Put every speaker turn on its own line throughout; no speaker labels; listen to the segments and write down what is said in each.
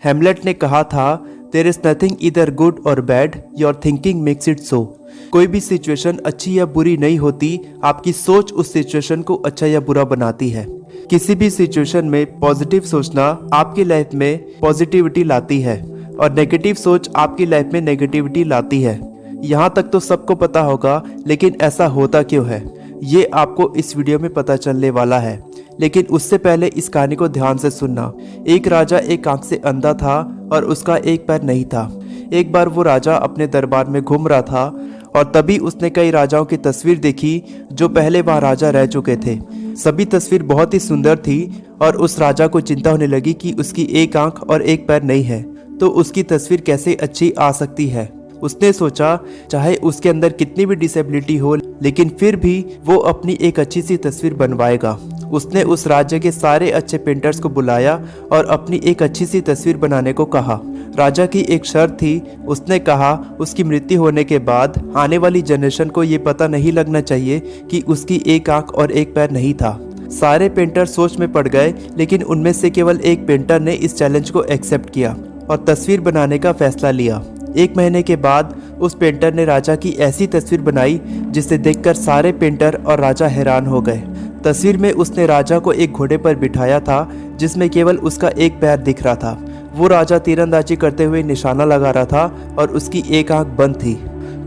हेमलेट ने कहा था, there is nothing either good और bad, your thinking makes it so. कोई भी सिचुएशन अच्छी या बुरी नहीं होती, आपकी सोच उस सिचुएशन को अच्छा या बुरा बनाती है। किसी भी सिचुएशन में पॉजिटिव सोचना आपकी लाइफ में पॉजिटिविटी लाती है और नेगेटिव सोच आपकी लाइफ में नेगेटिविटी लाती है। यहाँ तक तो सबको पता होगा, लेकिन ऐसा होता क्यों है ये आपको इस वीडियो में पता चलने वाला है। लेकिन उससे पहले इस कहानी को ध्यान से सुनना। एक राजा एक आंख से अंधा था और उसका एक पैर नहीं था। एक बार वो राजा अपने दरबार में घूम रहा था और तभी उसने कई राजाओं की तस्वीर देखी जो पहले वहाँ राजा रह चुके थे। सभी तस्वीर बहुत ही सुंदर थी और उस राजा को चिंता होने लगी कि उसकी एक आंख और एक पैर नहीं है, तो उसकी तस्वीर कैसे अच्छी आ सकती है। उसने सोचा चाहे उसके अंदर कितनी भी डिसेबिलिटी हो, लेकिन फिर भी वो अपनी एक अच्छी सी तस्वीर बनवाएगा। उसने उस राज्य के सारे अच्छे पेंटर्स को बुलाया और अपनी एक अच्छी सी तस्वीर बनाने को कहा। राजा की एक शर्त थी, उसने कहा उसकी मृत्यु होने के बाद आने वाली जनरेशन को ये पता नहीं लगना चाहिए कि उसकी एक आंख और एक पैर नहीं था। सारे पेंटर सोच में पड़ गए, लेकिन उनमें से केवल एक पेंटर ने इस चैलेंज को एक्सेप्ट किया और तस्वीर बनाने का फैसला लिया। 1 महीने के बाद उस पेंटर ने राजा की ऐसी तस्वीर बनाई जिसे देखकर सारे पेंटर और राजा हैरान हो गए। तस्वीर में उसने राजा को एक घोड़े पर बिठाया था जिसमें केवल उसका एक पैर दिख रहा था। वो राजा तीरंदाजी करते हुए निशाना लगा रहा था और उसकी एक आंख बंद थी।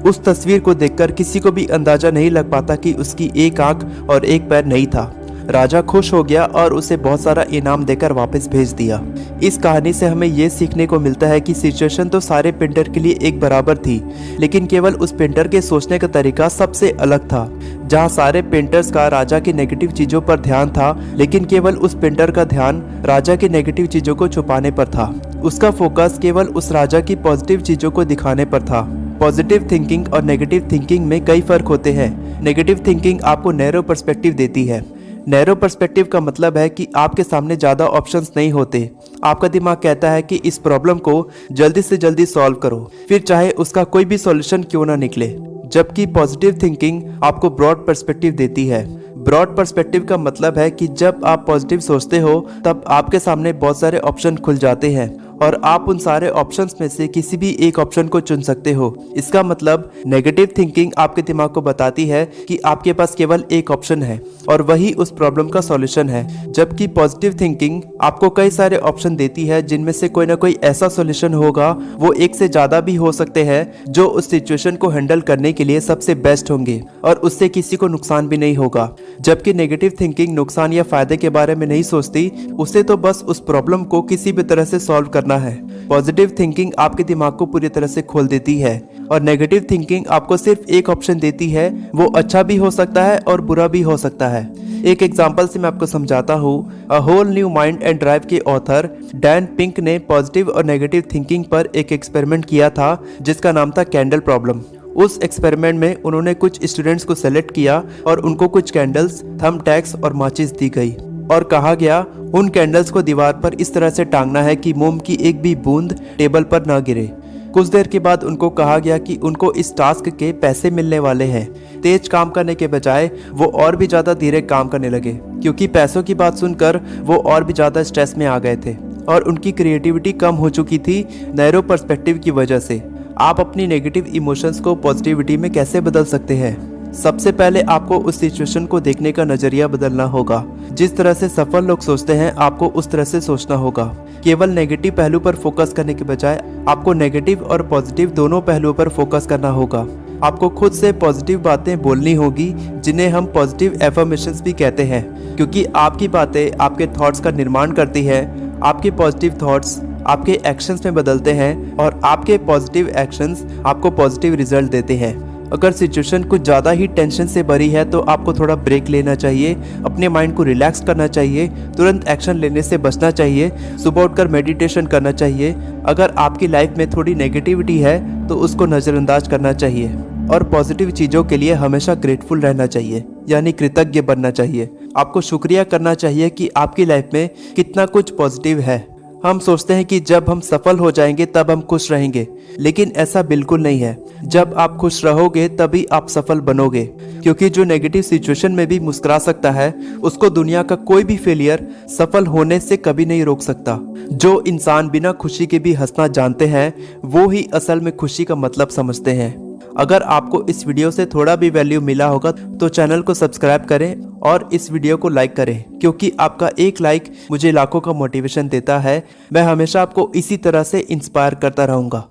उस तस्वीर को देखकर किसी को भी अंदाजा नहीं लग पाता कि उसकी एक आंख और एक पैर नहीं था। राजा खुश हो गया और उसे बहुत सारा इनाम देकर वापस भेज दिया। इस कहानी से हमें ये सीखने को मिलता है कि सिचुएशन तो सारे पेंटर के लिए एक बराबर थी, लेकिन केवल उस पेंटर के सोचने का तरीका सबसे अलग था। जहाँ सारे पेंटर्स का राजा की नेगेटिव चीजों पर ध्यान था, लेकिन केवल उस पेंटर का ध्यान राजा की नेगेटिव चीजों को छुपाने पर था। उसका फोकस केवल उस राजा की पॉजिटिव चीजों को दिखाने पर था। पॉजिटिव थिंकिंग और नेगेटिव थिंकिंग में कई फर्क होते हैं। नेगेटिव थिंकिंग आपको नैरो पर्सपेक्टिव देती है। नैरो पर्सपेक्टिव का मतलब है कि आपके सामने ज़्यादा ऑप्शंस नहीं होते। आपका दिमाग कहता है कि इस प्रॉब्लम को जल्दी से जल्दी सॉल्व करो, फिर चाहे उसका कोई भी सॉल्यूशन क्यों ना निकले। जबकि पॉजिटिव थिंकिंग आपको ब्रॉड पर्सपेक्टिव देती है। ब्रॉड पर्सपेक्टिव का मतलब है कि जब आप पॉजिटिव सोचते हो तब आपके सामने बहुत सारे ऑप्शन खुल जाते हैं और आप उन सारे ऑप्शंस में से किसी भी एक ऑप्शन को चुन सकते हो। इसका मतलब नेगेटिव थिंकिंग आपके दिमाग को बताती है कि आपके पास केवल एक ऑप्शन है और वही उस प्रॉब्लम का सॉल्यूशन है। जबकि पॉजिटिव थिंकिंग आपको कई सारे ऑप्शन देती है जिनमें से कोई ना कोई ऐसा सॉल्यूशन होगा, वो एक से ज्यादा भी हो सकते हैं, जो उस सिचुएशन को हैंडल करने के लिए सबसे बेस्ट होंगे और उससे किसी को नुकसान भी नहीं होगा। जबकि नेगेटिव थिंकिंग नुकसान या फायदे के बारे में नहीं सोचती, उसे तो बस उस प्रॉब्लम को किसी भी तरह से सॉल्व करना है। पॉजिटिव थिंकिंग आपके दिमाग को पूरी तरह से खोल देती है और नेगेटिव थिंकिंग आपको सिर्फ एक ऑप्शन देती है, वो अच्छा भी हो सकता है और बुरा भी हो सकता है। एक एग्जांपल से मैं आपको समझाता हूँ। A whole new mind and drive के ऑथर डैन पिंक ने पॉजिटिव और नेगेटिव थिंकिंग पर एक एक्सपेरिमेंट किया था जिसका नाम था कैंडल प्रॉब्लम। उस एक्सपेरिमेंट में उन्होंने कुछ स्टूडेंट्स को सेलेक्ट किया और उनको कुछ कैंडल्स, थंब टैग्स और माचिस दी गई और कहा गया उन कैंडल्स को दीवार पर इस तरह से टांगना है कि मोम की एक भी बूंद टेबल पर न गिरे। कुछ देर के बाद उनको कहा गया कि उनको इस टास्क के पैसे मिलने वाले हैं। तेज काम करने के बजाय वो और भी ज़्यादा धीरे काम करने लगे, क्योंकि पैसों की बात सुनकर वो और भी ज़्यादा स्ट्रेस में आ गए थे और उनकी क्रिएटिविटी कम हो चुकी थी नैरो पर्सपेक्टिव की वजह से। आप अपनी नेगेटिव इमोशंस को पॉजिटिविटी में कैसे बदल सकते हैं? सबसे पहले आपको उस सिचुएशन को देखने का नजरिया बदलना होगा। जिस तरह से सफल लोग सोचते हैं, आपको उस तरह से सोचना होगा। केवल नेगेटिव पहलू पर फोकस करने के बजाय आपको नेगेटिव और पॉजिटिव दोनों पहलुओं पर फोकस करना होगा। आपको खुद से पॉजिटिव बातें बोलनी होगी, जिन्हें हम पॉजिटिव एफर्मेशंस भी कहते हैं, क्योंकि आपकी बातें आपके थॉट्स का निर्माण करती है। आपके पॉजिटिव थॉट्स आपके एक्शंस में बदलते हैं और आपके पॉजिटिव एक्शंस आपको पॉजिटिव रिजल्ट देते हैं। अगर सिचुएशन कुछ ज़्यादा ही टेंशन से भरी है तो आपको थोड़ा ब्रेक लेना चाहिए, अपने माइंड को रिलैक्स करना चाहिए, तुरंत एक्शन लेने से बचना चाहिए, सुबह उठकर मेडिटेशन करना चाहिए। अगर आपकी लाइफ में थोड़ी नेगेटिविटी है तो उसको नज़रअंदाज करना चाहिए और पॉजिटिव चीज़ों के लिए हमेशा ग्रेटफुल रहना चाहिए, यानी कृतज्ञ बनना चाहिए। आपको शुक्रिया करना चाहिए कि आपकी लाइफ में कितना कुछ पॉजिटिव है। हम सोचते हैं कि जब हम सफल हो जाएंगे तब हम खुश रहेंगे, लेकिन ऐसा बिल्कुल नहीं है। जब आप खुश रहोगे तभी आप सफल बनोगे, क्योंकि जो नेगेटिव सिचुएशन में भी मुस्कुरा सकता है उसको दुनिया का कोई भी फेलियर सफल होने से कभी नहीं रोक सकता। जो इंसान बिना खुशी के भी हंसना जानते हैं वो ही असल में खुशी का मतलब समझते हैं। अगर आपको इस वीडियो से थोड़ा भी वैल्यू मिला होगा तो चैनल को सब्सक्राइब करें और इस वीडियो को लाइक करें, क्योंकि आपका एक लाइक मुझे लाखों का मोटिवेशन देता है। मैं हमेशा आपको इसी तरह से इंस्पायर करता रहूंगा।